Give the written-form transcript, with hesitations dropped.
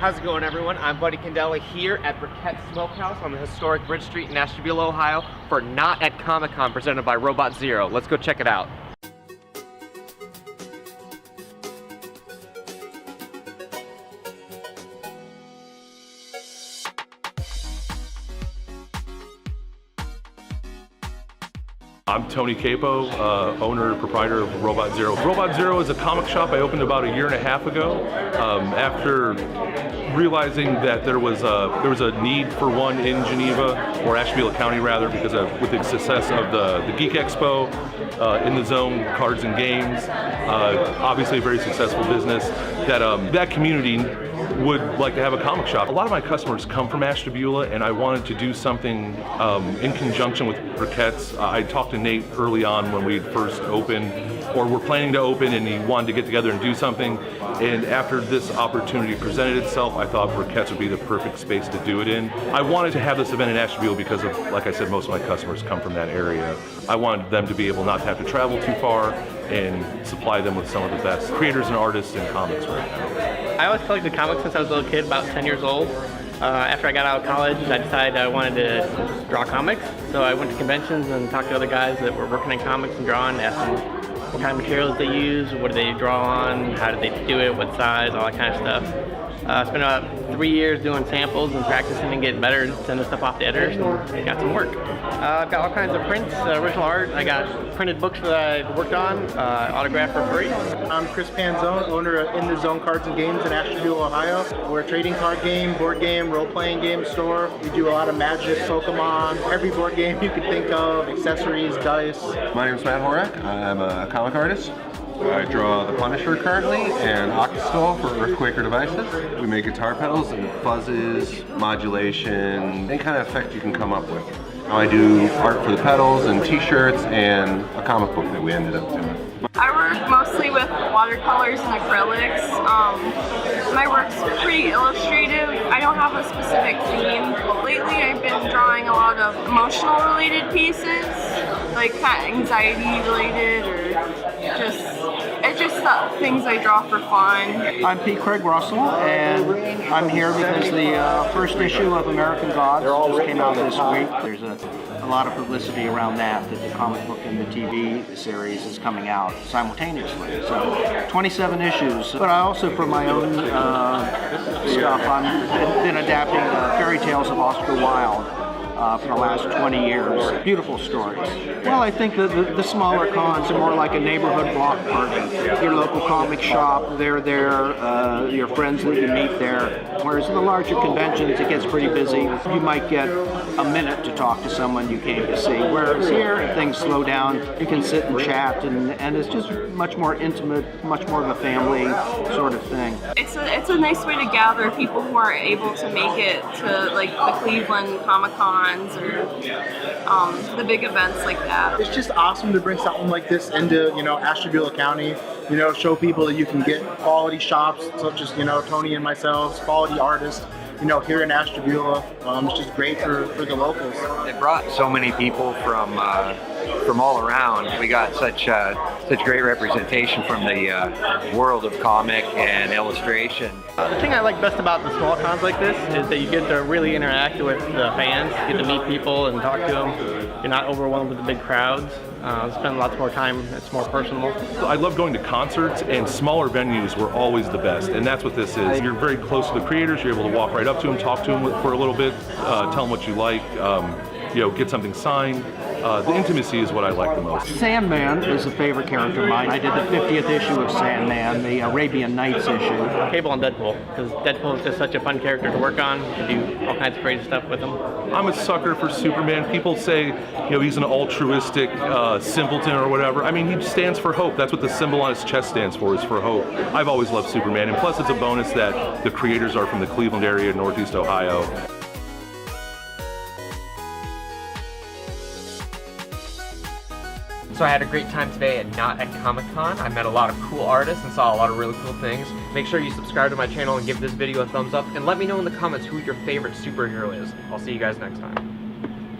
How's it going, everyone? I'm Buddy Candela here at Briquette Smokehouse on the historic Bridge Street in Ashtabula, Ohio for Not at Comic Con presented by Robot Zero. Let's go check it out. I'm Tony Capo, owner and proprietor of Robot Zero. Robot Zero is a comic shop I opened about 1.5 years ago after realizing that there was a need for one in Geneva, or Ashtabula County rather, because with the success of the Geek Expo, in the Zone Cards and Games, obviously a very successful business, that community would like to have a comic shop. A lot of my customers come from Ashtabula, and I wanted to do something in conjunction with Briquette's. I talked to Nate early on when we first opened, or were planning to open, and he wanted to get together and do something. And after this opportunity presented itself, I thought Briquette's would be the perfect space to do it in. I wanted to have this event in Ashtabula because of, like I said, most of my customers come from that area. I wanted them to be able not to have to travel too far and supply them with some of the best creators and artists in comics right now. I always collected comics since I was a little kid, about 10 years old. After I got out of college, I decided I wanted to draw comics. So I went to conventions and talked to other guys that were working in comics and drawing, asked them what kind of materials they use, what do they draw on, how did they do it, what size, all that kind of stuff. I spent about 3 years doing samples and practicing and getting better and sending stuff off to editors and got some work. I've got all kinds of prints, original art. I got printed books that I worked on, autographed for free. I'm Chris Panzone, owner of In the Zone Cards and Games in Ashtabula, Ohio. We're a trading card game, board game, role-playing game store. We do a lot of Magic, Pokemon, every board game you can think of, accessories, dice. My name is Matt Horak. I'm a comic artist. I draw the Punisher currently and Octoskull for Earthquaker devices. We make guitar pedals and fuzzes, modulation, any kind of effect you can come up with. I do art for the pedals and t-shirts and a comic book that we ended up doing. I work mostly with watercolors and acrylics. My work's pretty illustrative. I don't have a specific theme. Lately I've been drawing a lot of emotional related pieces, like kind of anxiety related, or it's just things I draw for fun. I'm P. Craig Russell, and I'm here because the first issue of American Gods just came out this week. There's a lot of publicity around that the comic book and the TV series is coming out simultaneously. So 27 issues. But I also, for my own stuff, I've been adapting fairy tales of Oscar Wilde. For the last 20 years. Beautiful stories. Well, I think the smaller cons are more like a neighborhood block party. Your local comic shop, they're there, your friends that you meet there. Whereas in the larger conventions, it gets pretty busy. You might get a minute to talk to someone you came to see. Whereas here, things slow down. You can sit and chat, and it's just much more intimate, much more of a family sort of thing. It's a nice way to gather people who aren't able to make it to like the Cleveland Comic Con or the big events like that. It's just awesome to bring something like this into, Ashtabula County, show people that you can get quality shops such as, Tony and myself, quality artists, here in Ashtabula. It's just great for the locals. It brought so many people from all around. We got such great representation from the world of comic and illustration. The thing I like best about the small cons like this is that you get to really interact with the fans, get to meet people and talk to them. You're not overwhelmed with the big crowds. Spend lots more time, it's more personal. I love going to concerts, and smaller venues were always the best, and that's what this is. You're very close to the creators, you're able to walk right up to them, talk to them for a little bit, tell them what you like, get something signed. The intimacy is what I like the most. Sandman is a favorite character of mine. I did the 50th issue of Sandman, the Arabian Nights issue. Cable and Deadpool, because Deadpool is just such a fun character to work on. You can do all kinds of crazy stuff with him. I'm a sucker for Superman. People say, he's an altruistic simpleton or whatever. I mean, he stands for hope. That's what the symbol on his chest stands for, is for hope. I've always loved Superman, and plus it's a bonus that the creators are from the Cleveland area, Northeast Ohio. So I had a great time today at Not at Comic Con. I met a lot of cool artists and saw a lot of really cool things. Make sure you subscribe to my channel and give this video a thumbs up, and let me know in the comments who your favorite superhero is. I'll see you guys next time.